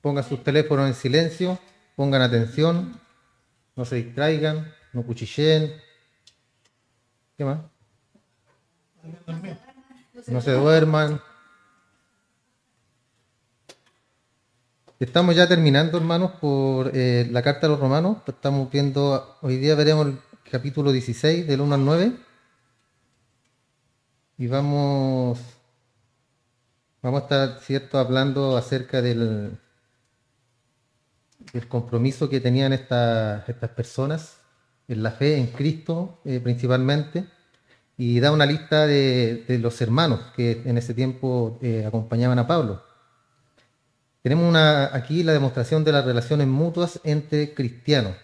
Pongan sus teléfonos en silencio, pongan atención, no se distraigan, no cuchilleen. ¿Qué más? No se duerman. Estamos ya terminando, hermanos, por la carta a los romanos. Estamos viendo, hoy día veremos el capítulo 16, del 1 al 9. Y vamos a estar, ¿cierto?, hablando acerca del compromiso que tenían estas personas en la fe en Cristo, principalmente. Y da una lista de los hermanos que en ese tiempo acompañaban a Pablo. Tenemos aquí la demostración de las relaciones mutuas entre cristianos.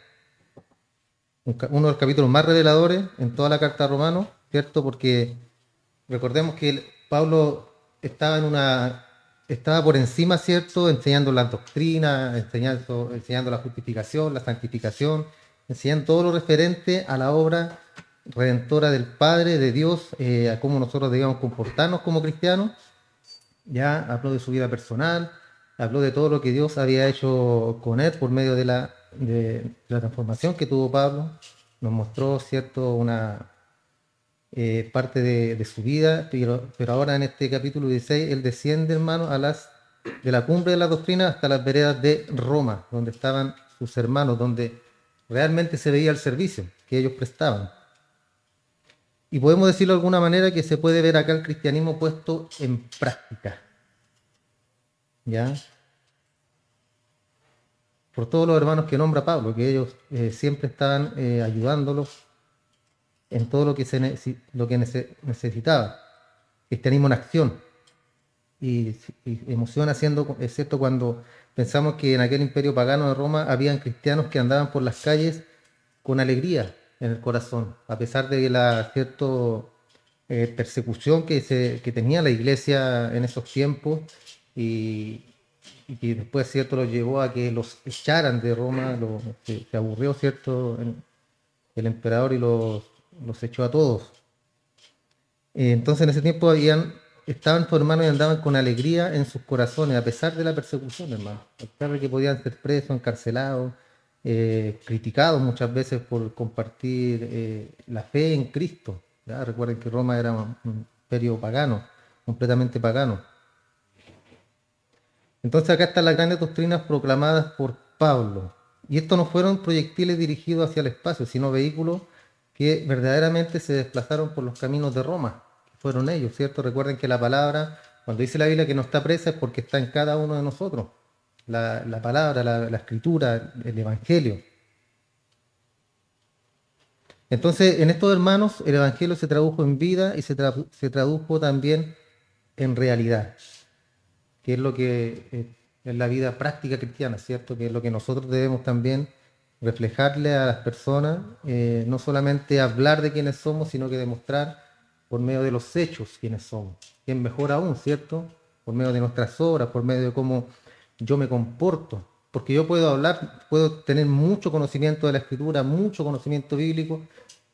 Uno de los capítulos más reveladores en toda la carta a Romanos, ¿cierto? Porque recordemos que Pablo estaba por encima, ¿cierto? Enseñando las doctrinas, enseñando la justificación, la santificación, enseñando todo lo referente a la obra redentora del Padre, de Dios, a cómo nosotros debíamos comportarnos como cristianos. Ya habló de su vida personal, habló de todo lo que Dios había hecho con él por medio de la transformación que tuvo Pablo. Nos mostró, ¿cierto?, una parte de su vida, pero ahora en este capítulo 16 él desciende, hermano, de la cumbre de la doctrina hasta las veredas de Roma, donde estaban sus hermanos, donde realmente se veía el servicio que ellos prestaban. Y podemos decirlo de alguna manera que se puede ver acá el cristianismo puesto en práctica, ¿ya? Por todos los hermanos que nombra Pablo, que ellos siempre estaban ayudándolos en todo lo que necesitaba. Cristianismo en acción. Y emociona siendo, es cierto, cuando pensamos que en aquel imperio pagano de Roma habían cristianos que andaban por las calles con alegría en el corazón, a pesar de la cierto persecución que tenía la iglesia en esos tiempos y, y que después, cierto, los llevó a que los echaran de Roma. Se aburrió, cierto, el emperador y los echó a todos. Entonces en ese tiempo estaban sus hermanos y andaban con alegría en sus corazones, a pesar de la persecución, hermano. A pesar de que podían ser presos, encarcelados, criticados muchas veces por compartir la fe en Cristo. ¿Ya? Recuerden que Roma era un imperio pagano, completamente pagano. Entonces acá están las grandes doctrinas proclamadas por Pablo. Y estos no fueron proyectiles dirigidos hacia el espacio, sino vehículos que verdaderamente se desplazaron por los caminos de Roma. Fueron ellos, ¿cierto? Recuerden que la palabra, cuando dice la Biblia que no está presa, es porque está en cada uno de nosotros. La palabra, la escritura, el evangelio. Entonces, en estos hermanos, el evangelio se tradujo en vida y se tradujo también en realidad, que es lo que es la vida práctica cristiana, ¿cierto? Que es lo que nosotros debemos también reflejarle a las personas, no solamente hablar de quiénes somos, sino que demostrar por medio de los hechos quiénes somos. Y es mejor aún, ¿cierto? Por medio de nuestras obras, por medio de cómo yo me comporto. Porque yo puedo hablar, puedo tener mucho conocimiento de la escritura, mucho conocimiento bíblico,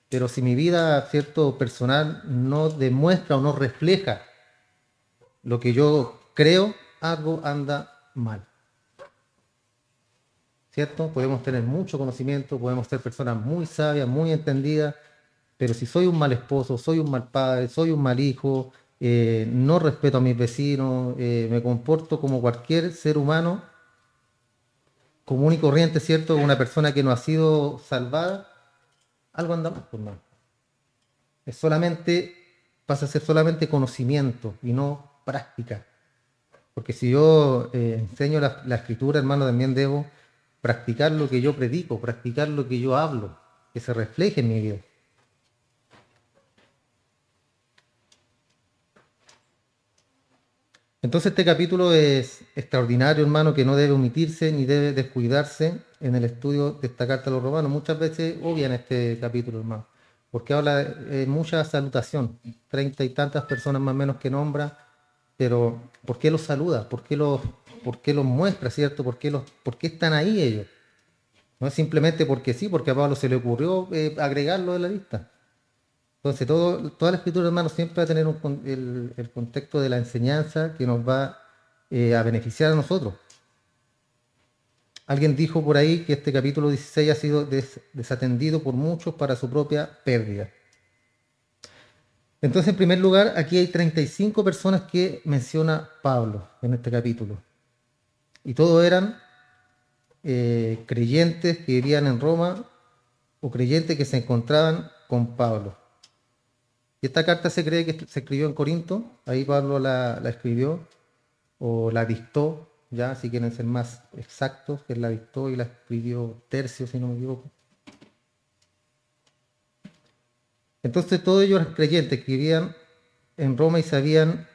pero si mi vida, ¿cierto?, personal no demuestra o no refleja lo que yo creo, algo anda mal. ¿Cierto? Podemos tener mucho conocimiento, podemos ser personas muy sabias, muy entendidas, pero si soy un mal esposo, soy un mal padre, soy un mal hijo, no respeto a mis vecinos, me comporto como cualquier ser humano común y corriente, ¿cierto? Una persona que no ha sido salvada, algo anda mal, pues, no. Es solamente, pasa a ser solamente conocimiento y no práctica. Porque si yo enseño la escritura, hermano, también debo practicar lo que yo predico, practicar lo que yo hablo, que se refleje en mi vida. Entonces este capítulo es extraordinario, hermano, que no debe omitirse ni debe descuidarse en el estudio de esta carta a los romanos. Muchas veces obvian este capítulo, hermano, porque habla de mucha salutación, 30 y tantas personas más o menos que nombra, pero ¿por qué los saluda? ¿Por qué los muestra, cierto? ¿Por qué están ahí ellos? No es simplemente porque sí, porque a Pablo se le ocurrió agregarlo de la lista. Entonces, toda la escritura, hermano, siempre va a tener el contexto de la enseñanza que nos va a beneficiar a nosotros. Alguien dijo por ahí que este capítulo 16 ha sido desatendido por muchos para su propia pérdida. Entonces, en primer lugar, aquí hay 35 personas que menciona Pablo en este capítulo. Y todos eran creyentes que vivían en Roma o creyentes que se encontraban con Pablo. Y esta carta se cree que se escribió en Corinto, ahí Pablo la escribió o la dictó, ya si quieren ser más exactos, que él la dictó y la escribió Tercio, si no me equivoco. Entonces todos ellos eran creyentes que vivían en Roma y se habían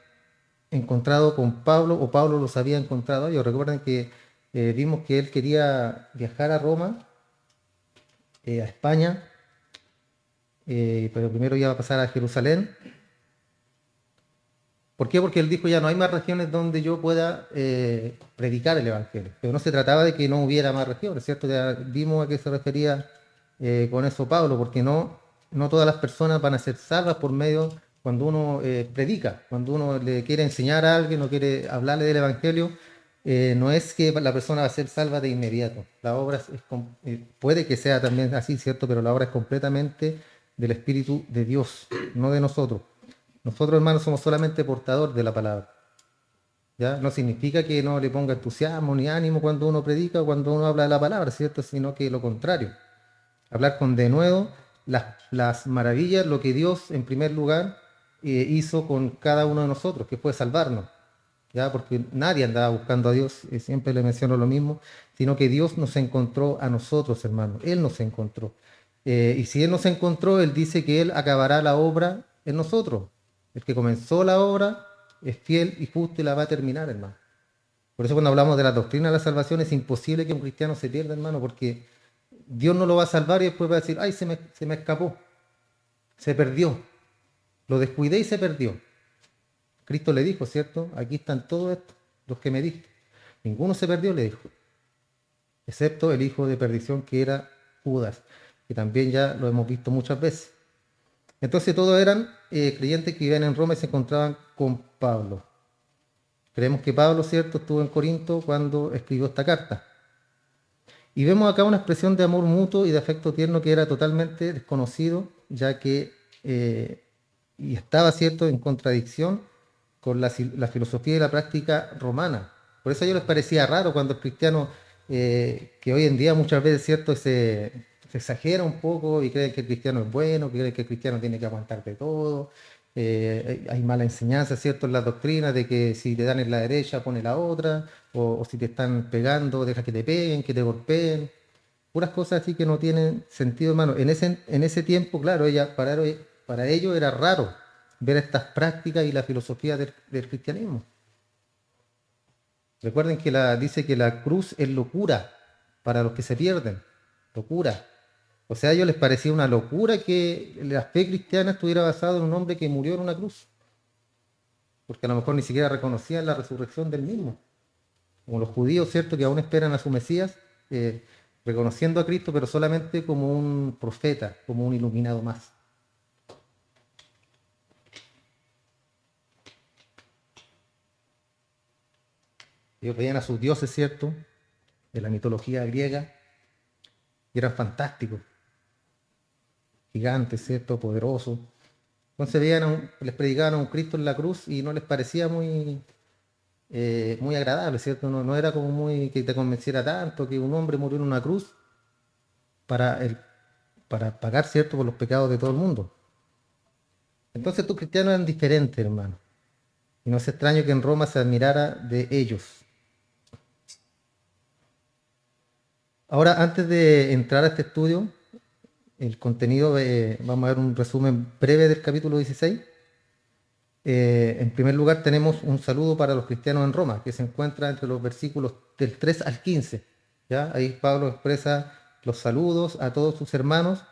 encontrado con Pablo o Pablo los había encontrado a ellos. Recuerden que vimos que él quería viajar a Roma, a España, pero primero iba a pasar a Jerusalén. ¿Por qué? Porque él dijo ya no hay más regiones donde yo pueda predicar el Evangelio. Pero no se trataba de que no hubiera más regiones, ¿cierto? Ya vimos a qué se refería con eso Pablo, porque no todas las personas van a ser salvas por medio cuando uno predica, cuando uno le quiere enseñar a alguien o quiere hablarle del Evangelio. No es que la persona va a ser salva de inmediato. La obra puede que sea también así, ¿cierto? Pero la obra es completamente del Espíritu de Dios, no de nosotros. Nosotros, hermanos, somos solamente portadores de la palabra. ¿Ya? No significa que no le ponga entusiasmo ni ánimo cuando uno predica o cuando uno habla de la palabra, ¿cierto? Sino que lo contrario. Hablar con denuedo las maravillas, lo que Dios, en primer lugar, hizo con cada uno de nosotros, que fue salvarnos. ¿Ya? Porque nadie andaba buscando a Dios, siempre le menciono lo mismo, sino que Dios nos encontró a nosotros, hermanos. Él nos encontró. Y si Él nos encontró, Él dice que Él acabará la obra en nosotros. El que comenzó la obra es fiel y justo y la va a terminar, hermano. Por eso cuando hablamos de la doctrina de la salvación es imposible que un cristiano se pierda, hermano, porque Dios no lo va a salvar y después va a decir, ay, se me escapó, se perdió, lo descuidé y se perdió. Cristo le dijo, ¿cierto? Aquí están todos estos, los que me diste. Ninguno se perdió, le dijo, excepto el hijo de perdición que era Judas, que también ya lo hemos visto muchas veces. Entonces todos eran creyentes que vivían en Roma y se encontraban con Pablo. Creemos que Pablo, ¿cierto?, estuvo en Corinto cuando escribió esta carta. Y vemos acá una expresión de amor mutuo y de afecto tierno que era totalmente desconocido, ya que y estaba, ¿cierto?, en contradicción con la filosofía y la práctica romana. Por eso a ellos les parecía raro cuando el cristiano, que hoy en día muchas veces, ¿cierto?, se exagera un poco y creen que el cristiano es bueno, que creen que el cristiano tiene que aguantar de todo. Hay mala enseñanza, ¿cierto?, en las doctrinas de que si te dan en la derecha, pone la otra, o si te están pegando, deja que te peguen, que te golpeen. Puras cosas así que no tienen sentido, hermano. En ese tiempo, claro, para ellos era raro ver estas prácticas y la filosofía del cristianismo. Recuerden que dice que la cruz es locura para los que se pierden. Locura. O sea, a ellos les parecía una locura que la fe cristiana estuviera basada en un hombre que murió en una cruz. Porque a lo mejor ni siquiera reconocían la resurrección del mismo. Como los judíos, ¿cierto?, que aún esperan a su Mesías, reconociendo a Cristo, pero solamente como un profeta, como un iluminado más. Ellos veían a sus dioses, ¿cierto?, de la mitología griega, y eran fantásticos, gigantes, ¿cierto?, poderosos. Entonces les predicaban a un Cristo en la cruz y no les parecía muy agradable, ¿cierto? No era como muy que te convenciera tanto que un hombre murió en una cruz para, para pagar, ¿cierto?, por los pecados de todo el mundo. Entonces estos cristianos eran diferentes, hermano. Y no es extraño que en Roma se admirara de ellos. Ahora, antes de entrar a este estudio, el contenido, vamos a ver un resumen breve del capítulo 16. En primer lugar, tenemos un saludo para los cristianos en Roma, que se encuentra entre los versículos del 3 al 15. ¿Ya? Ahí Pablo expresa los saludos a todos sus hermanos,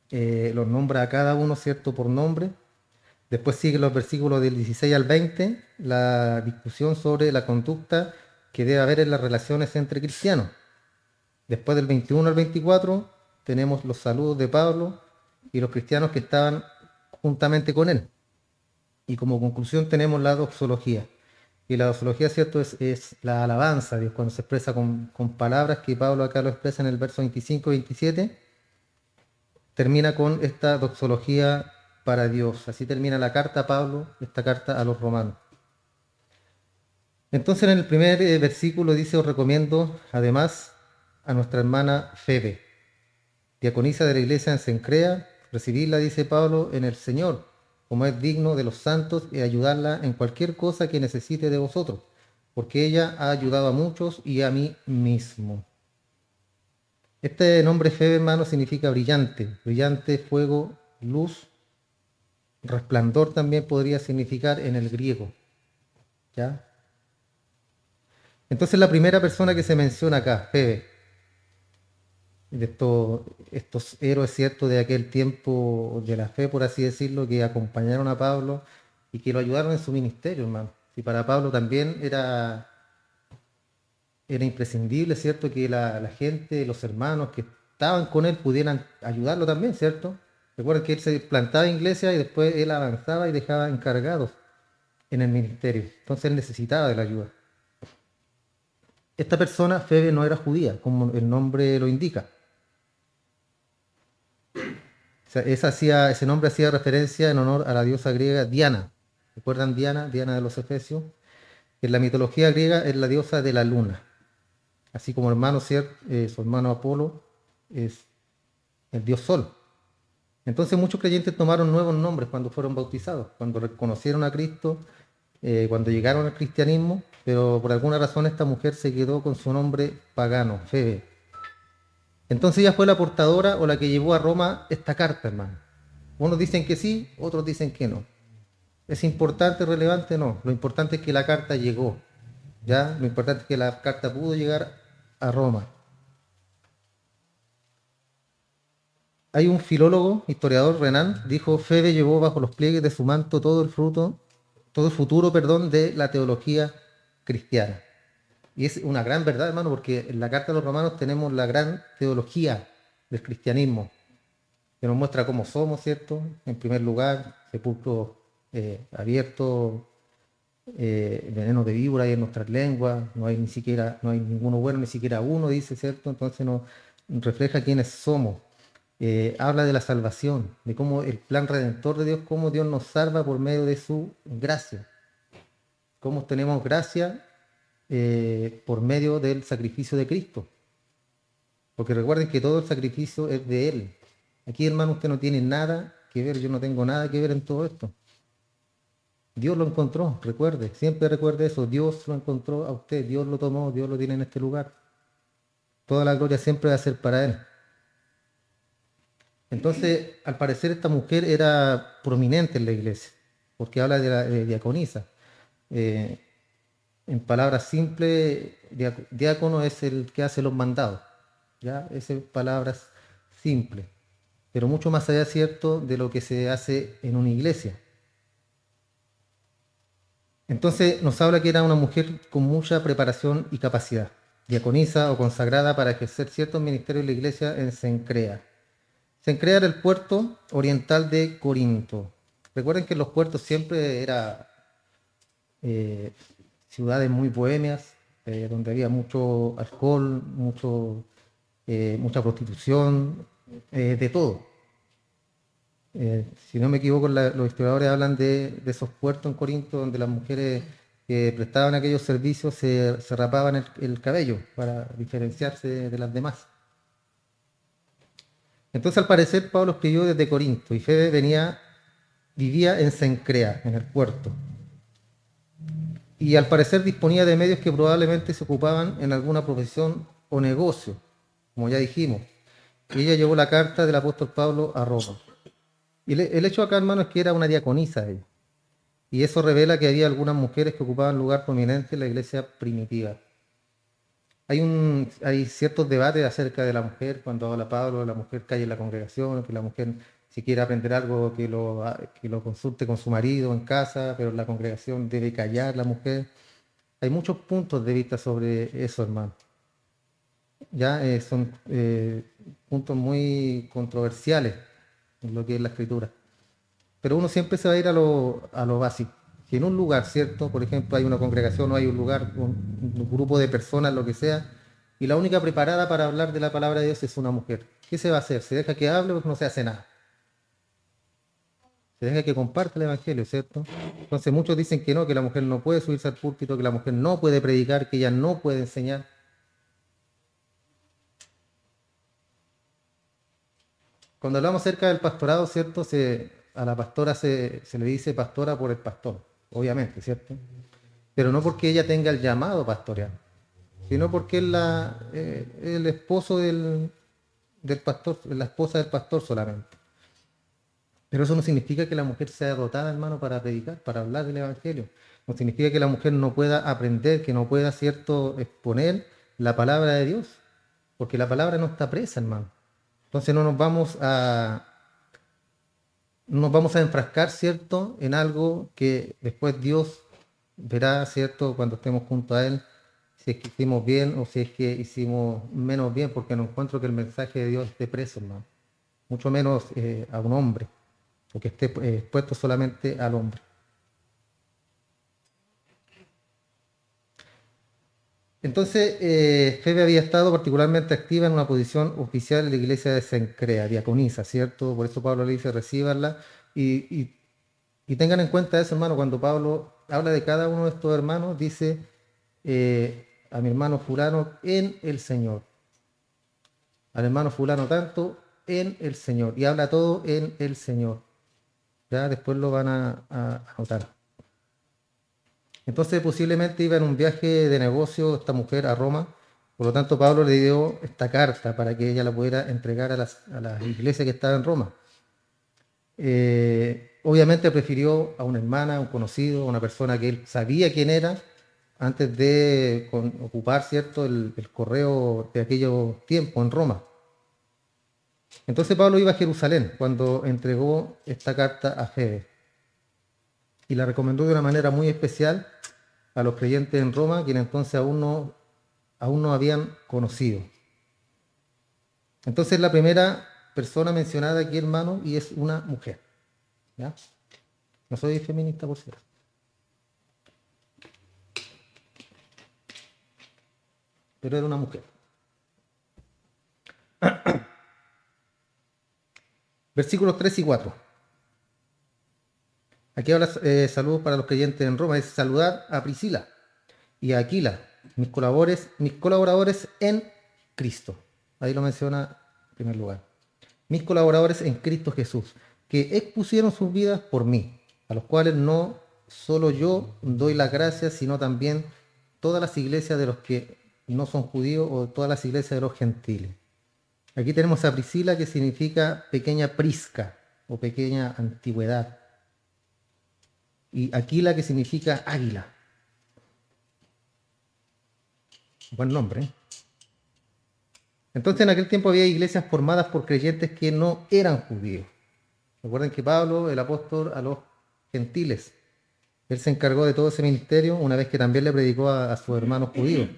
los nombra a cada uno, ¿cierto?, por nombre. Después siguen los versículos del 16 al 20, la discusión sobre la conducta que debe haber en las relaciones entre cristianos. Después del 21 al 24 tenemos los saludos de Pablo y los cristianos que estaban juntamente con él. Y como conclusión tenemos la doxología. Y la doxología, ¿cierto? Es la alabanza a Dios, cuando se expresa con palabras que Pablo acá lo expresa en el verso 25 y 27, termina con esta doxología para Dios. Así termina la carta a Pablo, esta carta a los romanos. Entonces en el primer versículo dice, os recomiendo además a nuestra hermana Febe, diaconisa de la iglesia en Cencrea, recibirla, dice Pablo, en el Señor, como es digno de los santos, y ayudarla en cualquier cosa que necesite de vosotros, porque ella ha ayudado a muchos y a mí mismo. Este nombre Febe, hermano, significa brillante, brillante, fuego, luz, resplandor también podría significar en el griego, ¿ya? Entonces la primera persona que se menciona acá, Febe, de estos héroes, ¿cierto?, de aquel tiempo de la fe, por así decirlo, que acompañaron a Pablo y que lo ayudaron en su ministerio, hermano. Y para Pablo también era imprescindible, ¿cierto?, que la gente, los hermanos que estaban con él pudieran ayudarlo también, ¿cierto? Recuerden que él se plantaba en iglesia y después él avanzaba y dejaba encargados en el ministerio. Entonces él necesitaba de la ayuda. Esta persona, Febe, no era judía, como el nombre lo indica. O sea, ese nombre hacía referencia en honor a la diosa griega Diana. ¿Recuerdan Diana? Diana de los Efesios. En la mitología griega es la diosa de la luna. Así como su hermano Apolo es el dios Sol. Entonces muchos creyentes tomaron nuevos nombres cuando fueron bautizados, cuando reconocieron a Cristo, cuando llegaron al cristianismo, pero por alguna razón esta mujer se quedó con su nombre pagano, Febe. Entonces ella fue la portadora o la que llevó a Roma esta carta, hermano. Unos dicen que sí, otros dicen que no. ¿Es importante, relevante? No. Lo importante es que la carta llegó. ¿Ya? Lo importante es que la carta pudo llegar a Roma. Hay un filólogo, historiador, Renan, dijo, Febe llevó bajo los pliegues de su manto todo el futuro, perdón, de la teología cristiana. Y es una gran verdad, hermano, porque en la carta de los romanos tenemos la gran teología del cristianismo, que nos muestra cómo somos, ¿cierto? En primer lugar, sepulcro abierto, veneno de víbora hay en nuestras lenguas, no hay ninguno bueno, ni siquiera uno, dice, ¿cierto? Entonces nos refleja quiénes somos. Habla de la salvación, de cómo el plan redentor de Dios, cómo Dios nos salva por medio de su gracia, cómo tenemos gracia por medio del sacrificio de Cristo. Porque recuerden que todo el sacrificio es de Él. Aquí, hermano, usted no tiene nada que ver, yo no tengo nada que ver en todo esto. Dios lo encontró, recuerde, siempre recuerde eso, Dios lo encontró a usted, Dios lo tomó, Dios lo tiene en este lugar. Toda la gloria siempre va a ser para Él. Entonces, al parecer esta mujer era prominente en la iglesia, porque habla de la diaconisa. Eh, en palabras simples, diácono es el que hace los mandados, ¿ya? Esas palabras simples, pero mucho más allá, ¿cierto?, de lo que se hace en una iglesia. Entonces nos habla que era una mujer con mucha preparación y capacidad, diaconisa o consagrada para ejercer ciertos ministerios de la iglesia en Cencrea. Cencrea era el puerto oriental de Corinto. Recuerden que en los puertos siempre eran eh, ciudades muy bohemias, donde había mucho alcohol, mucha prostitución, de todo. Si no me equivoco, los historiadores hablan de esos puertos en Corinto donde las mujeres que prestaban aquellos servicios se rapaban el cabello para diferenciarse de las demás. Entonces, al parecer, Pablo escribió desde Corinto y Febe vivía en Cencrea, en el puerto. Y al parecer disponía de medios que probablemente se ocupaban en alguna profesión o negocio, como ya dijimos. Y ella llevó la carta del apóstol Pablo a Roma. Y el hecho acá, hermano, es que era una diaconisa ella. Y eso revela que había algunas mujeres que ocupaban lugar prominente en la iglesia primitiva. Hay ciertos debates acerca de la mujer, cuando habla Pablo, la mujer cae en la congregación, que la mujer, si quiere aprender algo, que lo consulte con su marido en casa, pero en la congregación debe callar la mujer. Hay muchos puntos de vista sobre eso, hermano. Ya son puntos muy controversiales en lo que es la escritura. Pero uno siempre se va a ir a lo básico. que en un lugar, ¿cierto? Por ejemplo, hay una congregación o hay un lugar, un grupo de personas, lo que sea, y la única preparada para hablar de la palabra de Dios es una mujer. ¿Qué se va a hacer? ¿Se deja que hable o no se hace nada? Se deja que comparte el Evangelio, ¿cierto? Entonces muchos dicen que no, que la mujer no puede subirse al púlpito, que la mujer no puede predicar, que ella no puede enseñar. Cuando hablamos acerca del pastorado, ¿cierto? A la pastora se le dice pastora por el pastor, obviamente, ¿cierto? Pero no porque ella tenga el llamado pastoreal, sino porque es el esposo del pastor, la esposa del pastor solamente. Pero eso no significa que la mujer sea dotada, hermano, para predicar, para hablar del Evangelio. No significa que la mujer no pueda aprender, que no pueda, ¿cierto?, exponer la palabra de Dios, porque la palabra no está presa, hermano. Entonces no nos vamos a enfrascar, ¿cierto?, en algo que después Dios verá, ¿cierto?, cuando estemos junto a Él, si es que hicimos bien o si es que hicimos menos bien, porque no encuentro que el mensaje de Dios esté preso, hermano. Mucho menos a un hombre, o que esté expuesto solamente al hombre. Entonces, Febe había estado particularmente activa en una posición oficial en la iglesia de Cencrea, diaconisa, ¿cierto? Por eso Pablo le dice, recíbanla. Y, y, y tengan en cuenta eso, hermano, cuando Pablo habla de cada uno de estos hermanos, dice a mi hermano fulano en el Señor, al hermano fulano tanto en el Señor, y habla todo en el Señor. Ya después lo van a anotar. Entonces posiblemente iba en un viaje de negocio esta mujer a Roma, por lo tanto Pablo le dio esta carta para que ella la pudiera entregar a la iglesia que estaba en Roma. Obviamente prefirió a una hermana, a un conocido, a una persona que él sabía quién era, antes de ocupar, ¿cierto?, el correo de aquellos tiempos en Roma. Entonces Pablo iba a Jerusalén cuando entregó esta carta a Febe y la recomendó de una manera muy especial a los creyentes en Roma, quienes entonces aún no habían conocido. Entonces la primera persona mencionada aquí, hermano, y es una mujer. ¿Ya? No soy feminista, por cierto. Pero era una mujer. Versículos 3 y 4. Aquí habla saludos para los creyentes en Roma. Es saludar a Priscila y a Aquila, mis colaboradores en Cristo. Ahí lo menciona en primer lugar. Mis colaboradores en Cristo Jesús, que expusieron sus vidas por mí, a los cuales no solo yo doy las gracias, sino también todas las iglesias de los que no son judíos o todas las iglesias de los gentiles. Aquí tenemos a Priscila, que significa pequeña prisca o pequeña antigüedad, y Aquila, que significa águila. Buen nombre, ¿eh? Entonces en aquel tiempo había iglesias formadas por creyentes que no eran judíos. Recuerden que Pablo, el apóstol a los gentiles, él se encargó de todo ese ministerio una vez que también le predicó a sus hermanos judíos.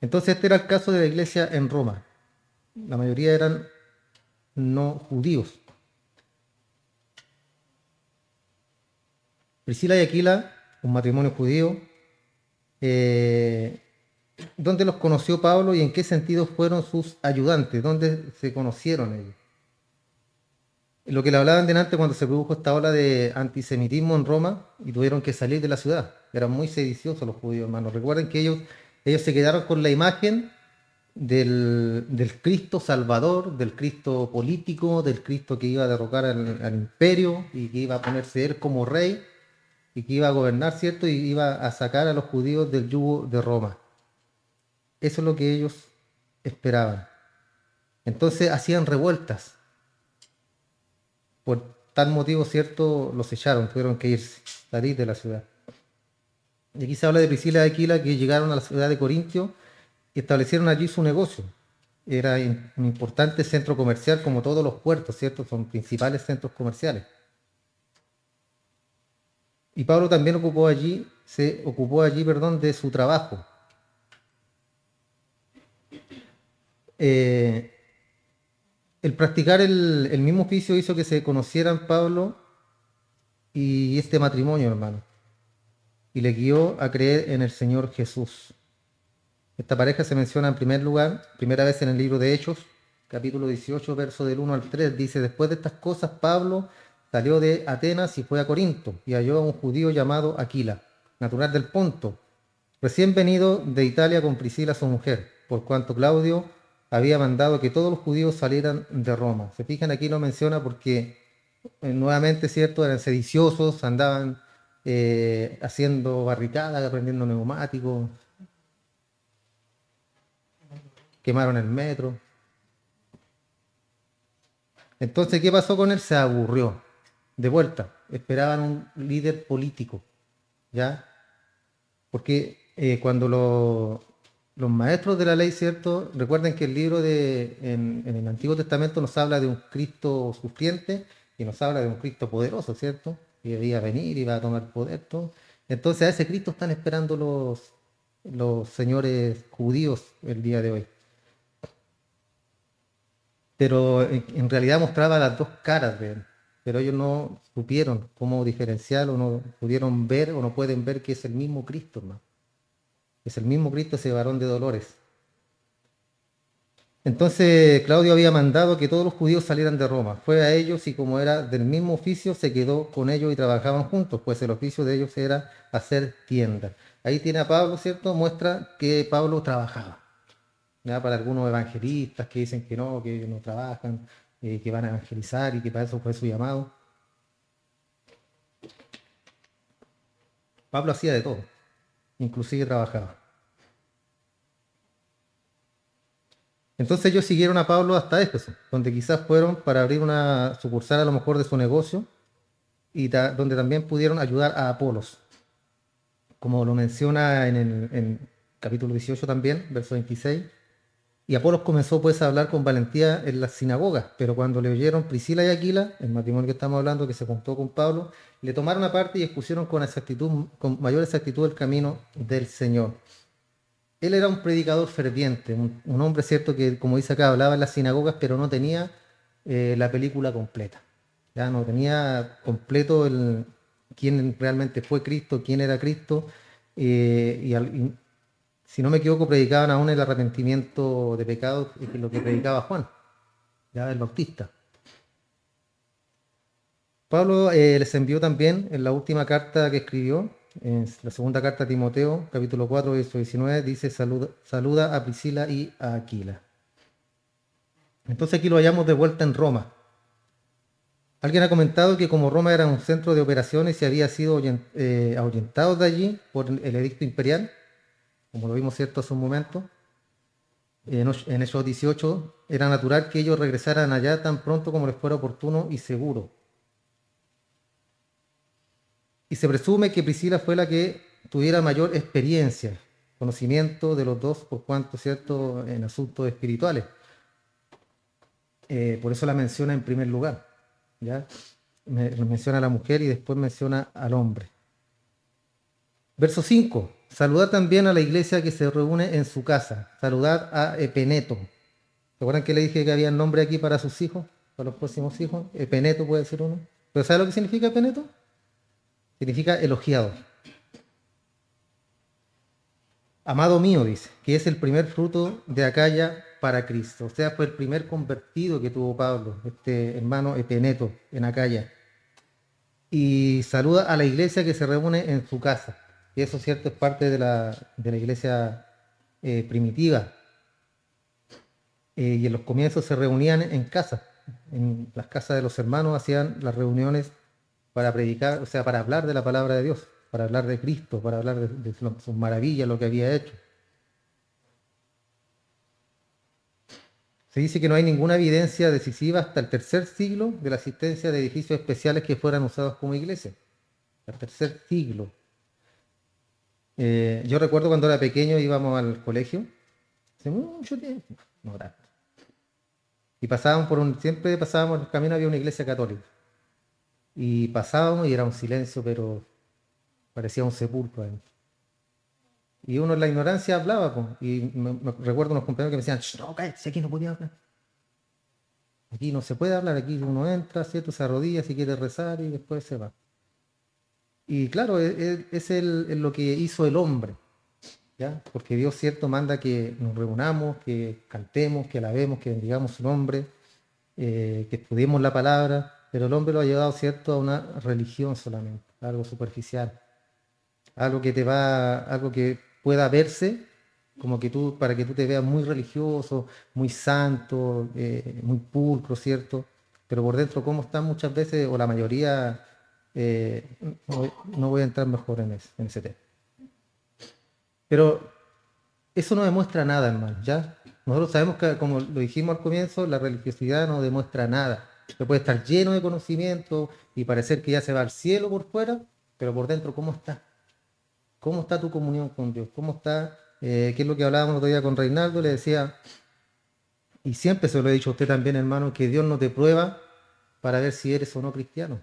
Entonces este era el caso de la iglesia en Roma. La mayoría eran no judíos. Priscila y Aquila, un matrimonio judío, ¿dónde los conoció Pablo y en qué sentido fueron sus ayudantes? ¿Dónde se conocieron ellos? Lo que le hablaban delante cuando se produjo esta ola de antisemitismo en Roma y tuvieron que salir de la ciudad. Eran muy sediciosos los judíos, hermanos. Recuerden que ellos se quedaron con la imagen del Cristo Salvador, del Cristo político, del Cristo que iba a derrocar al imperio y que iba a ponerse él como rey y que iba a gobernar, ¿cierto? Y iba a sacar a los judíos del yugo de Roma. Eso es lo que ellos esperaban. Entonces hacían revueltas. Por tal motivo, ¿cierto? Los echaron, tuvieron que irse, salir de la ciudad. Y aquí se habla de Priscila y Aquila, que llegaron a la ciudad de Corintio y establecieron allí su negocio. Era un importante centro comercial, como todos los puertos, ¿cierto? Son principales centros comerciales. Y Pablo también se ocupó allí, perdón, de su trabajo. El practicar el mismo oficio hizo que se conocieran Pablo y este matrimonio, hermano, y le guió a creer en el Señor Jesús. Esta pareja se menciona en primer lugar, primera vez en el libro de Hechos, capítulo 18, verso del 1 al 3. Dice: después de estas cosas, Pablo salió de Atenas y fue a Corinto, y halló a un judío llamado Aquila, natural del Ponto, recién venido de Italia con Priscila su mujer, por cuanto Claudio había mandado que todos los judíos salieran de Roma. Se fijan, aquí lo menciona porque nuevamente, ¿cierto? Eran sediciosos, andaban haciendo barricadas, prendiendo neumáticos, quemaron el metro. Entonces, ¿qué pasó con él? Se aburrió. De vuelta, esperaban un líder político, ¿ya? Porque cuando los maestros de la ley, ¿cierto? Recuerden que el libro en el Antiguo Testamento nos habla de un Cristo sufriente y nos habla de un Cristo poderoso, ¿cierto? Que debía venir, iba a tomar poder, todo. Entonces a ese Cristo están esperando los señores judíos el día de hoy. Pero en realidad mostraba las dos caras de él. Pero ellos no supieron cómo diferenciarlo, no pudieron ver o no pueden ver que es el mismo Cristo, hermano. Es el mismo Cristo, ese varón de dolores. Entonces Claudio había mandado que todos los judíos salieran de Roma. Fue a ellos y como era del mismo oficio, se quedó con ellos y trabajaban juntos, pues el oficio de ellos era hacer tiendas. Ahí tiene a Pablo, ¿cierto? Muestra que Pablo trabajaba. ¿Ya? Para algunos evangelistas que dicen que ellos no trabajan, que van a evangelizar y que para eso fue su llamado. Pablo hacía de todo, inclusive trabajaba. Entonces ellos siguieron a Pablo hasta Éfeso, donde quizás fueron para abrir una sucursal a lo mejor de su negocio y donde también pudieron ayudar a Apolos, como lo menciona en capítulo 18 también, verso 26. Y Apolos comenzó pues a hablar con valentía en las sinagogas, pero cuando le oyeron Priscila y Aquila, el matrimonio que estamos hablando que se juntó con Pablo, le tomaron aparte y expusieron con mayor exactitud el camino del Señor. Él era un predicador ferviente, un hombre, cierto, que como dice acá, hablaba en las sinagogas, pero no tenía la película completa. Ya no tenía completo quién realmente fue Cristo, quién era Cristo, y si no me equivoco, predicaban aún el arrepentimiento de pecados, lo que predicaba Juan, ya el Bautista. Pablo les envió también en la última carta que escribió, en la segunda carta a Timoteo, capítulo 4, verso 19, dice: saluda a Priscila y a Aquila. Entonces aquí lo hallamos de vuelta en Roma. Alguien ha comentado que como Roma era un centro de operaciones y había sido ahuyentado de allí por el edicto imperial, como lo vimos cierto hace un momento, en esos 18 era natural que ellos regresaran allá tan pronto como les fuera oportuno y seguro. Y se presume que Priscila fue la que tuviera mayor experiencia, conocimiento de los dos, por cuanto, ¿cierto?, en asuntos espirituales. Por eso la menciona en primer lugar, ¿ya? Menciona a la mujer y después menciona al hombre. Verso 5. Saludad también a la iglesia que se reúne en su casa. Saludad a Epeneto. ¿Recuerdan que le dije que había nombre aquí para sus hijos, para los próximos hijos? Epeneto puede ser uno. ¿Pero sabe lo que significa Epeneto? Significa elogiado. Amado mío, dice, que es el primer fruto de Acaya para Cristo. O sea, fue el primer convertido que tuvo Pablo, este hermano Epeneto en Acaya. Y saluda a la iglesia que se reúne en su casa. Y eso, cierto, es parte de la iglesia primitiva. Y en los comienzos se reunían en casa. En las casas de los hermanos hacían las reuniones para predicar, o sea, para hablar de la palabra de Dios, para hablar de Cristo, para hablar de sus maravillas, lo que había hecho. Se dice que no hay ninguna evidencia decisiva hasta el tercer siglo de la existencia de edificios especiales que fueran usados como iglesia. El tercer siglo. Yo recuerdo cuando era pequeño íbamos al colegio, hace mucho tiempo, no tanto. Y siempre pasábamos por el camino, había una iglesia católica. Y pasábamos y era un silencio, pero parecía un sepulcro ahí. Y uno en la ignorancia hablaba, pues, y me recuerdo unos compañeros que me decían: no, cállate, si aquí no podía hablar. Aquí no se puede hablar, aquí uno entra, ¿cierto? Se arrodilla si quiere rezar y después se va. Y claro, es lo que hizo el hombre, ¿ya? Porque Dios, cierto, manda que nos reunamos, que cantemos, que alabemos, que bendigamos su nombre, que estudiemos la palabra, pero el hombre lo ha llevado, cierto, a una religión solamente, algo superficial, algo que pueda verse como que tú, para que tú te veas muy religioso, muy santo, muy pulcro, ¿cierto? Pero por dentro, ¿cómo están muchas veces, o la mayoría? No voy a entrar mejor en ese tema. Pero eso no demuestra nada, hermano, ¿ya? Nosotros sabemos que, como lo dijimos al comienzo, la religiosidad no demuestra nada. Usted puede estar lleno de conocimiento y parecer que ya se va al cielo por fuera, pero por dentro, ¿cómo está? ¿Cómo está tu comunión con Dios? ¿Cómo está? ¿Qué es lo que hablábamos el otro día con Reinaldo? Le decía, y siempre se lo he dicho a usted también, hermano, que Dios no te prueba para ver si eres o no cristiano.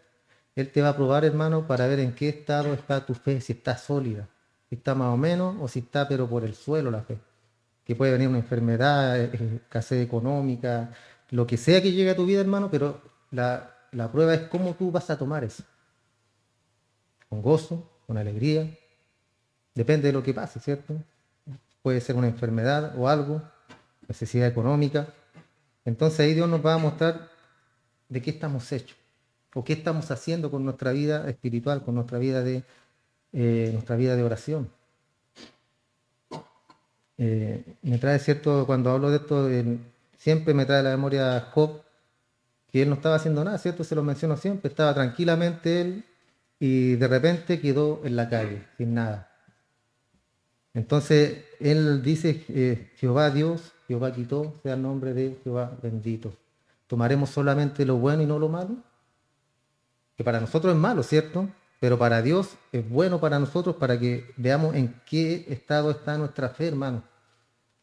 Él te va a probar, hermano, para ver en qué estado está tu fe, si está sólida, si está más o menos, o si está pero por el suelo la fe. Que puede venir una enfermedad, escasez económica, lo que sea que llegue a tu vida, hermano, pero la prueba es cómo tú vas a tomar eso. Con gozo, con alegría, depende de lo que pase, ¿cierto? Puede ser una enfermedad o algo, necesidad económica. Entonces ahí Dios nos va a mostrar de qué estamos hechos o qué estamos haciendo con nuestra vida espiritual, con nuestra vida de oración. Me trae, cierto, cuando hablo de esto, siempre me trae a la memoria Job, que él no estaba haciendo nada, ¿cierto? Se lo menciono siempre, estaba tranquilamente él y de repente quedó en la calle, sin nada. Entonces él dice, Jehová Dios, Jehová quitó, sea el nombre de Jehová bendito. ¿Tomaremos solamente lo bueno y no lo malo? Que para nosotros es malo, ¿cierto? Pero para Dios es bueno para nosotros para que veamos en qué estado está nuestra fe, hermano.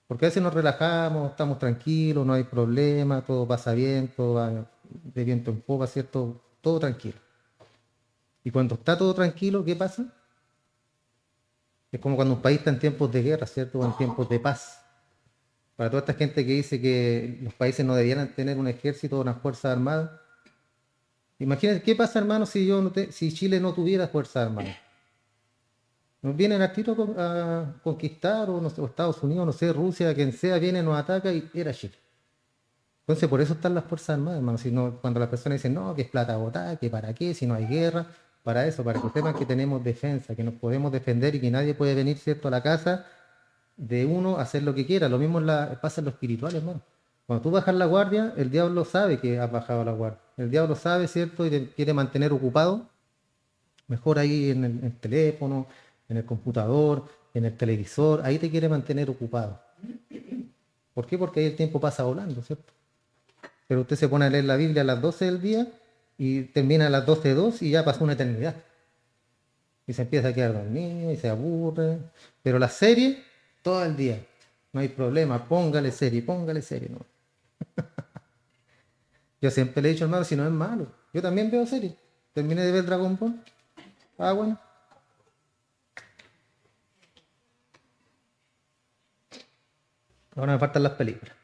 Porque a veces nos relajamos, estamos tranquilos, no hay problema, todo pasa bien, todo va de viento en popa, ¿cierto? Todo tranquilo. Y cuando está todo tranquilo, ¿qué pasa? Es como cuando un país está en tiempos de guerra, ¿cierto? O en tiempos de paz. Para toda esta gente que dice que los países no debieran tener un ejército o una fuerza armada. Imagínense, ¿qué pasa, hermano, si Chile no tuviera fuerza armada? Nos vienen a tiro a conquistar, o, no sé, o Estados Unidos, no sé, Rusia, quien sea, viene, nos ataca y era Chile. Entonces, por eso están las Fuerzas Armadas, hermano. Si no, cuando las personas dicen, no, que es plata botada, que para qué, si no hay guerra, para eso, para que sepan que tenemos defensa, que nos podemos defender y que nadie puede venir, ¿cierto?, a la casa de uno a hacer lo que quiera. Lo mismo pasa en lo espiritual, hermano. Cuando tú bajas la guardia, el diablo sabe que has bajado la guardia. El diablo sabe, ¿cierto?, y te quiere mantener ocupado. Mejor ahí en el teléfono, en el computador, en el televisor, ahí te quiere mantener ocupado. ¿Por qué? Porque ahí el tiempo pasa volando, ¿cierto? Pero usted se pone a leer la Biblia a las 12 del día y termina a las 12:02 y ya pasó una eternidad. Y se empieza a quedar dormido y se aburre. Pero la serie, todo el día. No hay problema, póngale serie. ¿No? Yo siempre le he dicho, hermano, si no es malo. Yo también veo series. Terminé de ver Dragon Ball. Ah, bueno. Ahora me faltan las películas.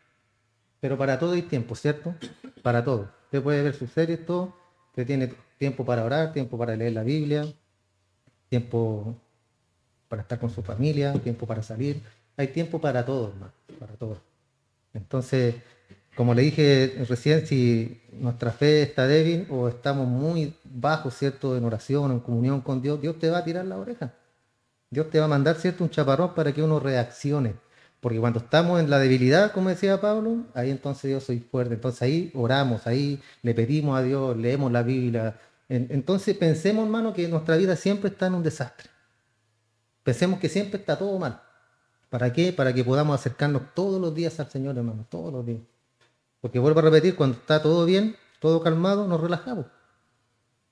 Pero para todo hay tiempo, ¿cierto? Para todo. Usted puede ver sus series, todo. Usted tiene tiempo para orar, tiempo para leer la Biblia, tiempo para estar con su familia, tiempo para salir. Hay tiempo para todo, hermano, para todo. Entonces, como le dije recién, si nuestra fe está débil o estamos muy bajos, ¿cierto?, en oración, en comunión con Dios, Dios te va a tirar la oreja. Dios te va a mandar, ¿cierto?, un chaparrón para que uno reaccione. Porque cuando estamos en la debilidad, como decía Pablo, ahí entonces yo soy fuerte. Entonces ahí oramos, ahí le pedimos a Dios, leemos la Biblia. Entonces pensemos, hermano, que nuestra vida siempre está en un desastre. Pensemos que siempre está todo mal. ¿Para qué? Para que podamos acercarnos todos los días al Señor, hermano, todos los días. Porque vuelvo a repetir, cuando está todo bien, todo calmado, nos relajamos.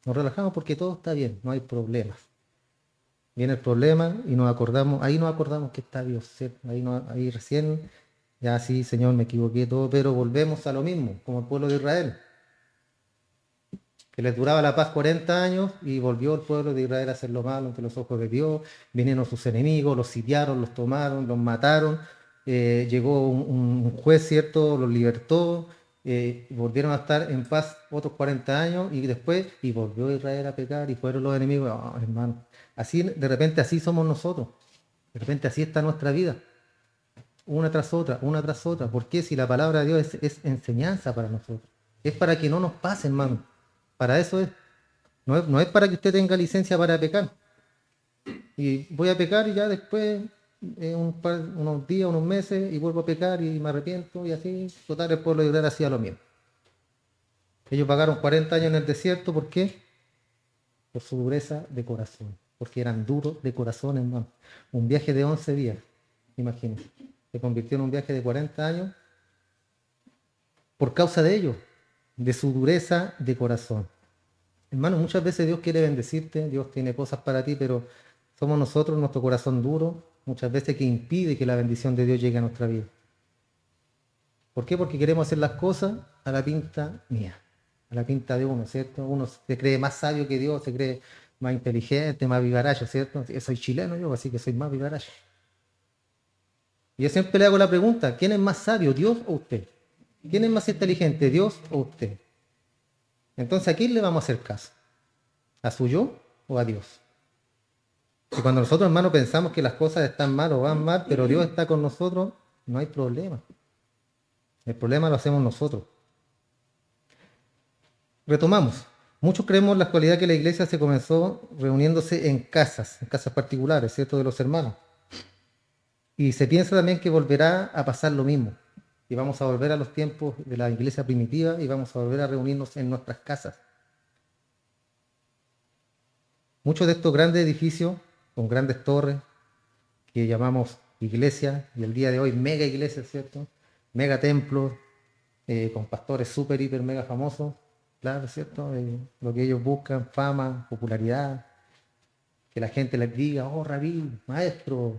Nos relajamos porque todo está bien, no hay problemas. Viene el problema y ahí nos acordamos que está Dios, ¿cierto? Ahí recién, ya sí, Señor, me equivoqué todo, pero volvemos a lo mismo, como el pueblo de Israel, que les duraba la paz 40 años y volvió el pueblo de Israel a hacer lo malo ante los ojos de Dios, vinieron sus enemigos, los sitiaron, los tomaron, los mataron, llegó un juez, ¿cierto?, los libertó, volvieron a estar en paz otros 40 años y después, y volvió Israel a pecar y fueron los enemigos. Oh, hermano, así, de repente así somos nosotros, de repente así está nuestra vida, una tras otra, una tras otra. ¿Por qué? Si la palabra de Dios es enseñanza para nosotros, es para que no nos pase, hermano, para eso es. No es para que usted tenga licencia para pecar. Y voy a pecar y ya después, unos días, unos meses, y vuelvo a pecar y me arrepiento y así. Total, el pueblo de Israel hacía lo mismo. Ellos pagaron 40 años en el desierto, ¿por qué? Por su dureza de corazón. Porque eran duros de corazón, hermano. Un viaje de 11 días, imagínense. Se convirtió en un viaje de 40 años por causa de ellos, de su dureza de corazón. Hermano, muchas veces Dios quiere bendecirte, Dios tiene cosas para ti, pero somos nosotros, nuestro corazón duro, muchas veces que impide que la bendición de Dios llegue a nuestra vida. ¿Por qué? Porque queremos hacer las cosas a la pinta mía, a la pinta de uno, ¿cierto? Uno se cree más sabio que Dios, se cree más inteligente, más vivaracho, ¿cierto? Soy chileno yo, así que soy más vivaracho. Y yo siempre le hago la pregunta, ¿quién es más sabio, Dios o usted? ¿Quién es más inteligente, Dios o usted? Entonces, ¿a quién le vamos a hacer caso? ¿A su yo o a Dios? Y cuando nosotros, hermanos, pensamos que las cosas están mal o van mal, pero Dios está con nosotros, no hay problema. El problema lo hacemos nosotros. Retomamos. Muchos creemos en la actualidad que la iglesia se comenzó reuniéndose en casas particulares, ¿cierto?, de los hermanos. Y se piensa también que volverá a pasar lo mismo. Y vamos a volver a los tiempos de la iglesia primitiva y vamos a volver a reunirnos en nuestras casas. Muchos de estos grandes edificios, con grandes torres, que llamamos iglesia, y el día de hoy mega iglesias, ¿cierto? Mega templos, con pastores súper, hiper, mega famosos, claro, ¿cierto? Lo que ellos buscan, fama, popularidad, que la gente les diga, oh, rabí, maestro,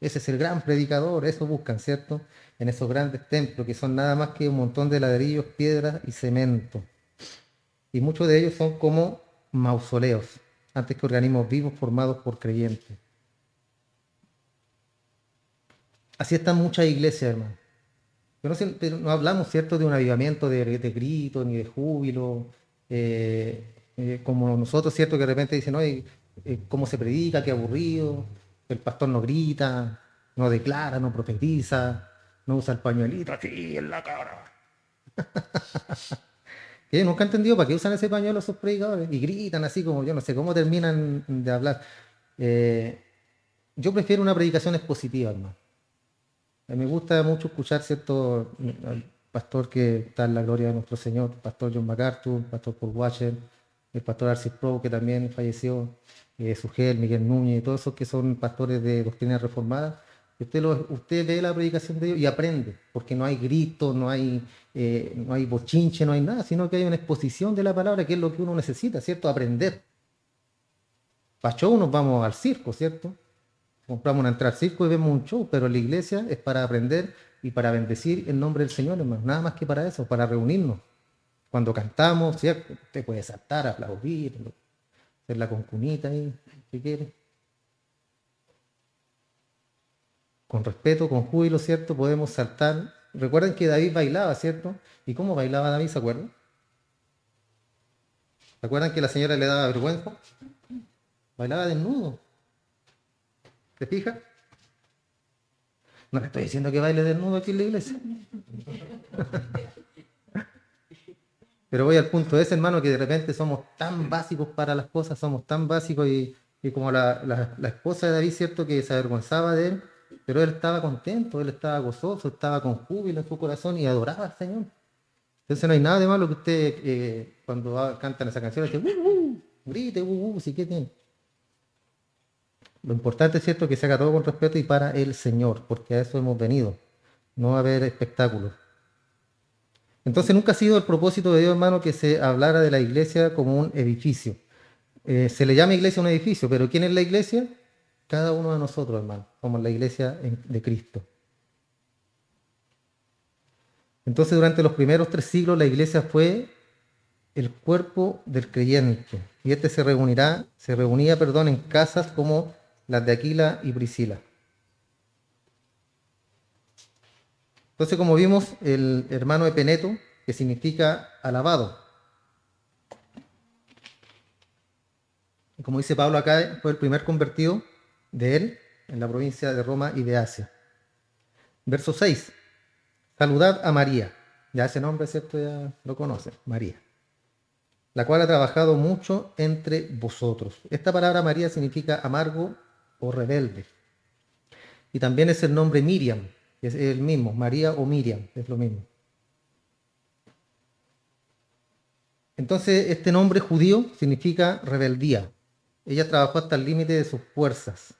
ese es el gran predicador, eso buscan, ¿cierto? En esos grandes templos, que son nada más que un montón de ladrillos, piedras y cemento. Y muchos de ellos son como mausoleos, antes que organismos vivos formados por creyentes. Así están muchas iglesias, hermano. Pero no hablamos, ¿cierto?, de un avivamiento de gritos ni de júbilo, como nosotros, ¿cierto?, que de repente dicen, oye, ¿cómo se predica? Qué aburrido. El pastor no grita, no declara, no profetiza, no usa el pañuelito así en la cara. ¿Qué? Nunca he entendido para qué usan ese pañuelo esos predicadores y gritan así como, yo no sé cómo terminan de hablar. Eh, yo prefiero una predicación expositiva, hermano. Me gusta mucho escuchar, ¿cierto?, al pastor que está en la gloria de nuestro Señor, el pastor John MacArthur, el pastor Paul Washer, el pastor Arcis Pro, que también falleció, Sugel, Miguel Núñez, todos esos que son pastores de doctrina reformada. Usted ve la predicación de ellos y aprende, porque no hay grito, no hay bochinche, no hay nada, sino que hay una exposición de la palabra, que es lo que uno necesita, ¿cierto? Aprender. Para show nos vamos al circo, ¿cierto? Compramos una entrada al circo y vemos un show, pero la iglesia es para aprender y para bendecir el nombre del Señor, hermano. Nada más que para eso, para reunirnos. Cuando cantamos, ¿cierto?, usted puede saltar, aplaudir, hacer la concunita ahí, si quiere. Con respeto, con júbilo, ¿cierto? Podemos saltar. Recuerden que David bailaba, ¿cierto? ¿Y cómo bailaba David, se acuerdan? ¿Se acuerdan que la señora le daba vergüenza? Bailaba desnudo. ¿Te fijas? No le estoy diciendo que baile desnudo aquí en la iglesia. Pero voy al punto ese, hermano, que de repente somos tan básicos para las cosas, somos tan básicos y como la esposa de David, ¿cierto?, que se avergonzaba de él, pero él estaba contento, él estaba gozoso, estaba con júbilo en su corazón y adoraba al Señor. Entonces no hay nada de malo que usted, cuando cantan esa canción, esté, grite, si que tiene. Lo importante es, cierto, que se haga todo con respeto y para el Señor, porque a eso hemos venido, no a ver espectáculos. Entonces nunca ha sido el propósito de Dios, hermano, que se hablara de la iglesia como un edificio. Se le llama iglesia a un edificio, pero ¿quién es la iglesia? Cada uno de nosotros, hermano. Somos la iglesia de Cristo. Entonces durante los primeros 3 siglos la iglesia fue el cuerpo del creyente. Y este se reunía, en casas como las de Aquila y Priscila. Entonces, como vimos, el hermano Epeneto, que significa alabado. Y como dice Pablo acá, fue el primer convertido de él en la provincia de Roma y de Asia. Verso 6. Saludad a María. Ya ese nombre, ¿cierto? Ya lo conocen, María. La cual ha trabajado mucho entre vosotros. Esta palabra María significa amargo o rebelde. Y también es el nombre Miriam, que es el mismo, María o Miriam, es lo mismo. Entonces, este nombre judío significa rebeldía. Ella trabajó hasta el límite de sus fuerzas.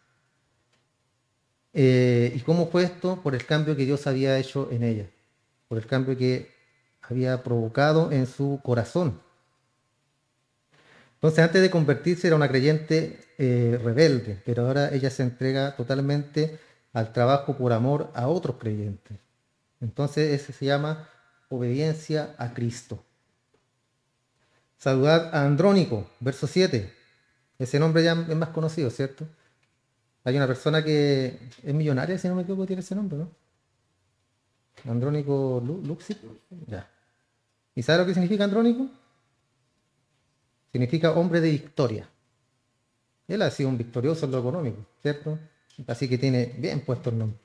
¿Y cómo fue esto? Por el cambio que Dios había hecho en ella, por el cambio que había provocado en su corazón. Entonces, antes de convertirse era una creyente rebelde, pero ahora ella se entrega totalmente al trabajo por amor a otros creyentes. Entonces, ese se llama obediencia a Cristo. Saludad a Andrónico, verso 7. Ese nombre ya es más conocido, ¿cierto? Hay una persona que es millonaria, si no me equivoco, tiene ese nombre, ¿no? Andrónico Luxi. Ya. ¿Y sabe lo que significa Andrónico? Significa hombre de victoria. Él ha sido un victorioso en lo económico, ¿cierto? Así que tiene bien puesto el nombre.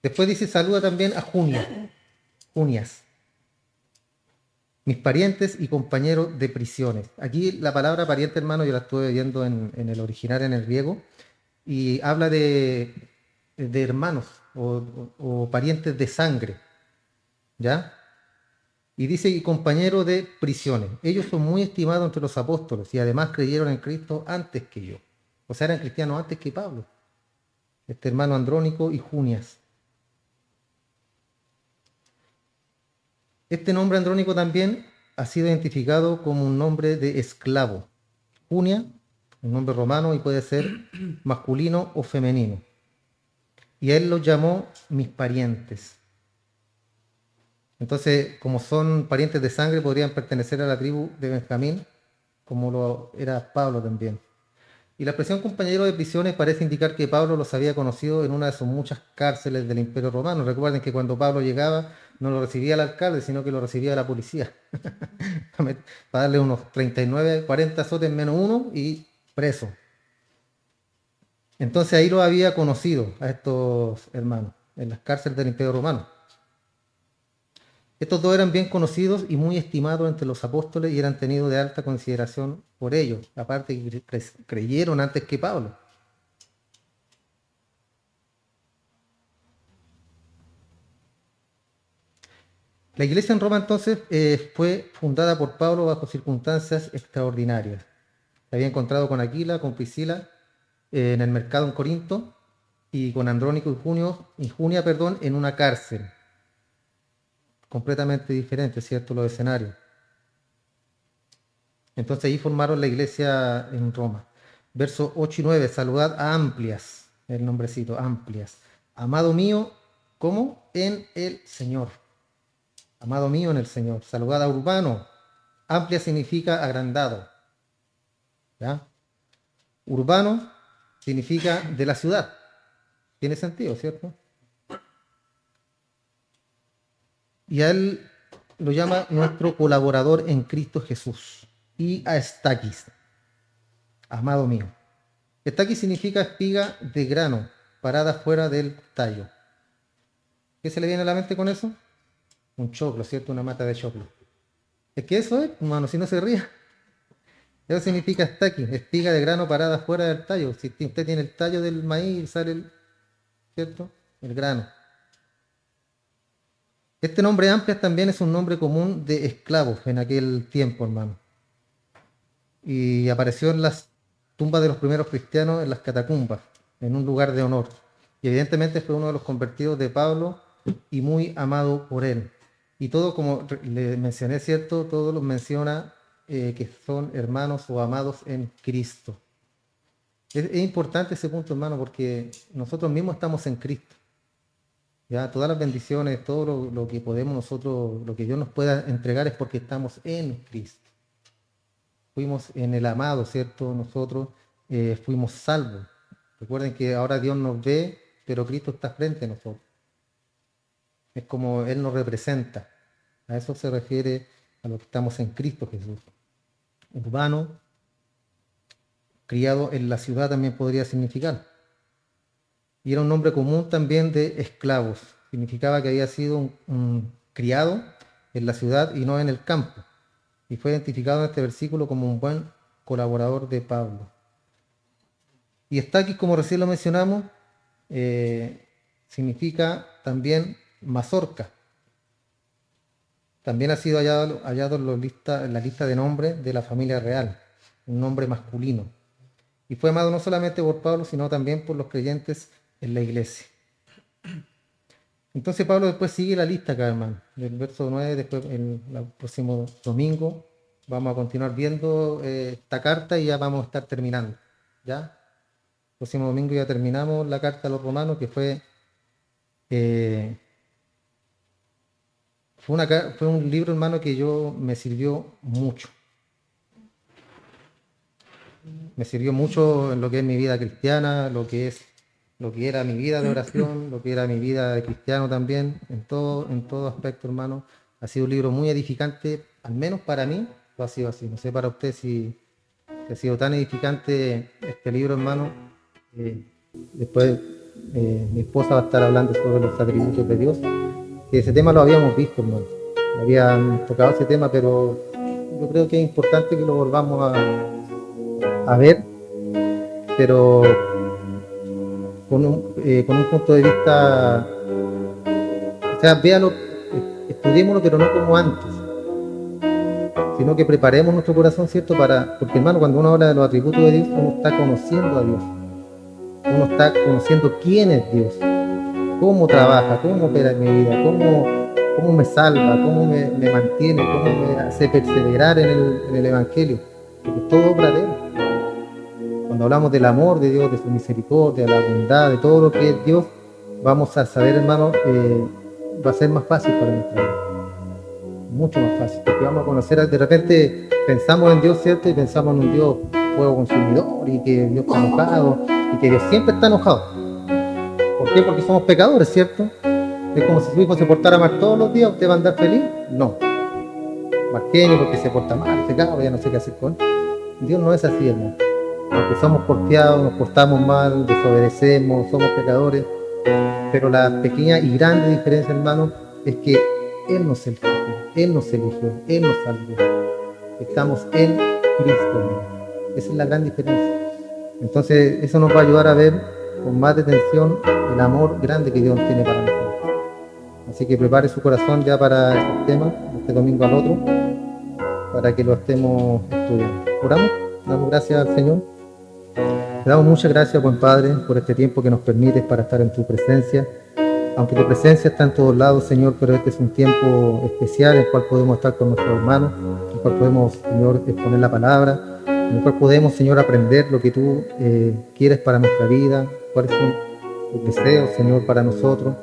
Después dice, saluda también a Junias, mis parientes y compañeros de prisiones. Aquí la palabra pariente, hermano, yo la estuve viendo en el original, en el griego, y habla de hermanos o parientes de sangre, ¿ya? Y dice, y compañero de prisiones. Ellos son muy estimados entre los apóstoles y además creyeron en Cristo antes que yo. O sea, eran cristianos antes que Pablo. Este hermano Andrónico y Junias. Este nombre Andrónico también ha sido identificado como un nombre de esclavo. Junia, un nombre romano y puede ser masculino o femenino. Y él los llamó mis parientes. Entonces, como son parientes de sangre, podrían pertenecer a la tribu de Benjamín, como lo era Pablo también. Y la expresión compañero de prisiones parece indicar que Pablo los había conocido en una de sus muchas cárceles del Imperio Romano. Recuerden que cuando Pablo llegaba no lo recibía el alcalde, sino que lo recibía la policía. Para darle unos 39, 40 azotes menos uno y preso. Entonces ahí lo había conocido a estos hermanos, en las cárceles del Imperio Romano. Estos dos eran bien conocidos y muy estimados entre los apóstoles y eran tenidos de alta consideración por ellos, aparte que creyeron antes que Pablo. La iglesia en Roma entonces fue fundada por Pablo bajo circunstancias extraordinarias. Se había encontrado con Aquila, con Priscila, en el mercado en Corinto y con Andrónico y Junia, en una cárcel. Completamente diferente, ¿cierto? Los escenarios. Entonces ahí formaron la iglesia en Roma. Versos 8 y 9, saludad a Amplias, el nombrecito, Amplias. Amado mío, ¿cómo? En el Señor. Amado mío en el Señor. Saludad a Urbano. Amplia significa agrandado. ¿Ya? Urbano significa de la ciudad. Tiene sentido, ¿cierto? Y a él lo llama nuestro colaborador en Cristo Jesús. Y a Estaquis, amado mío. Estaquis significa espiga de grano, parada fuera del tallo. ¿Qué se le viene a la mente con eso? Un choclo, ¿cierto? Una mata de choclo. Es que eso es, hermano, si no se ría. Eso significa estaquis, espiga de grano parada fuera del tallo. Si usted tiene el tallo del maíz, sale el, ¿cierto? El grano. Este nombre Amplias también es un nombre común de esclavos en aquel tiempo, hermano. Y apareció en las tumbas de los primeros cristianos, en las catacumbas, en un lugar de honor. Y evidentemente fue uno de los convertidos de Pablo y muy amado por él. Y todo, como le mencioné, ¿cierto? Todos los menciona que son hermanos o amados en Cristo. Es importante ese punto, hermano, porque nosotros mismos estamos en Cristo. Ya, todas las bendiciones, todo lo que podemos nosotros, lo que Dios nos pueda entregar es porque estamos en Cristo. Fuimos en el amado, ¿cierto? Nosotros fuimos salvos. Recuerden que ahora Dios nos ve, pero Cristo está frente a nosotros. Es como Él nos representa. A eso se refiere a lo que estamos en Cristo Jesús. Urbano, criado en la ciudad también podría significar. Y era un nombre común también de esclavos. Significaba que había sido un criado en la ciudad y no en el campo. Y fue identificado en este versículo como un buen colaborador de Pablo. Y Estaquis, como recién lo mencionamos, significa también mazorca. También ha sido hallado en la lista de nombres de la familia real, un nombre masculino. Y fue amado no solamente por Pablo, sino también por los creyentes en la iglesia. Entonces Pablo después sigue la lista acá, hermano. Del verso 9, después el próximo domingo vamos a continuar viendo esta carta y ya vamos a estar terminando. ¿Ya? El próximo domingo ya terminamos la carta a los romanos, que fue un libro, hermano, que me sirvió mucho. Me sirvió mucho en lo que es mi vida cristiana, lo que era mi vida de oración, lo que era mi vida de cristiano también, en todo aspecto, hermano. Ha sido un libro muy edificante, al menos para mí lo ha sido así. No sé para usted si ha sido tan edificante este libro, hermano. Después mi esposa va a estar hablando sobre los atributos de Dios, que ese tema lo habíamos visto, hermano. Habían tocado ese tema, pero yo creo que es importante que lo volvamos a ver, pero con un punto de vista, o sea, véalo, estudiémoslo, pero no como antes, sino que preparemos nuestro corazón, ¿cierto? Porque, hermano, cuando uno habla de los atributos de Dios, uno está conociendo a Dios, uno está conociendo quién es Dios, cómo trabaja, cómo opera en mi vida, cómo me salva, cómo me mantiene, cómo me hace perseverar en el Evangelio, porque todo obra de Él. Cuando hablamos del amor de Dios, de su misericordia, de la bondad, de todo lo que es Dios, vamos a saber, hermano, va a ser más fácil para nuestra vida. Mucho más fácil, porque vamos a conocer, de repente pensamos en Dios, ¿cierto? Y pensamos en un Dios fuego consumidor, y que Dios está enojado, y que Dios siempre está enojado. ¿Por qué? Porque somos pecadores, ¿cierto? Es como si su hijo se portara mal todos los días, ¿usted va a andar feliz? No. Mal genio porque se porta mal, pecado, ya no sé qué hacer con él. Dios no es así, hermano. Porque somos porfiados, nos portamos mal, desobedecemos, somos pecadores, pero la pequeña y grande diferencia, hermano, es que Él nos eligió, Él nos eligió, Él nos salvó. Estamos en Cristo, hermano. Esa es la gran diferencia. Entonces, eso nos va a ayudar a ver con más detención el amor grande que Dios tiene para nosotros. Así que prepare su corazón ya para este tema, de este domingo al otro, para que lo estemos estudiando. Oramos, damos gracias al Señor. Te damos muchas gracias, buen Padre, por este tiempo que nos permites para estar en tu presencia. Aunque tu presencia está en todos lados, Señor, pero este es un tiempo especial en el cual podemos estar con nuestros hermanos, en el cual podemos, Señor, exponer la palabra, en el cual podemos, Señor, aprender lo que tú quieres para nuestra vida, cuáles son tus deseos, Señor, para nosotros.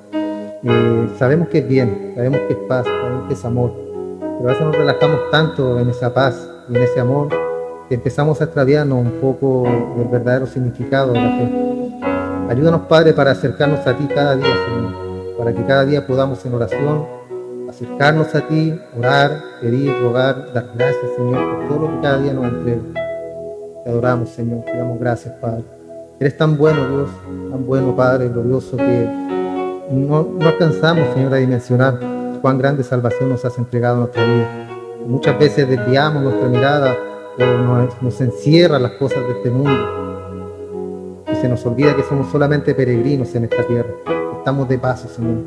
Sabemos que es bien, sabemos que es paz, sabemos que es amor, pero a veces nos relajamos tanto en esa paz y en ese amor que empezamos a extraviarnos un poco del verdadero significado de la fe. Ayúdanos, Padre, para acercarnos a ti cada día, Señor, para que cada día podamos en oración acercarnos a ti, orar, pedir, rogar, dar gracias, Señor, por todo lo que cada día nos entrega. Te adoramos, Señor, te damos gracias, Padre. Eres tan bueno, Dios, tan bueno, Padre, glorioso, que no alcanzamos, Señor, a dimensionar cuán grande salvación nos has entregado en nuestra vida. Muchas veces desviamos nuestra mirada o nos encierra las cosas de este mundo y se nos olvida que somos solamente peregrinos en esta tierra. Estamos de paso, Señor.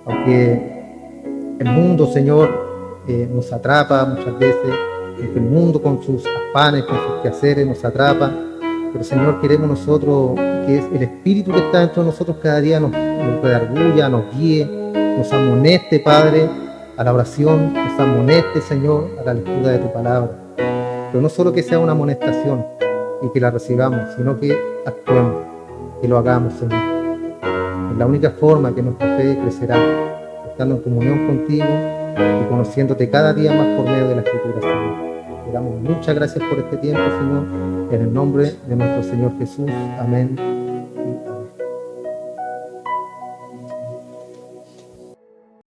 Aunque el mundo, Señor, nos atrapa muchas veces, aunque el mundo con sus afanes, con sus quehaceres nos atrapa, pero, Señor, queremos nosotros que es el Espíritu que está dentro de nosotros cada día nos redarguya, nos guíe, nos amoneste, Padre, a la oración, nos amoneste, Señor, a la lectura de tu palabra. Pero no solo que sea una amonestación y que la recibamos, sino que actuemos, que lo hagamos, Señor. Es la única forma que nuestra fe crecerá, estando en comunión contigo y conociéndote cada día más por medio de la Escritura, Señor. Te damos muchas gracias por este tiempo, Señor, en el nombre de nuestro Señor Jesús. Amén.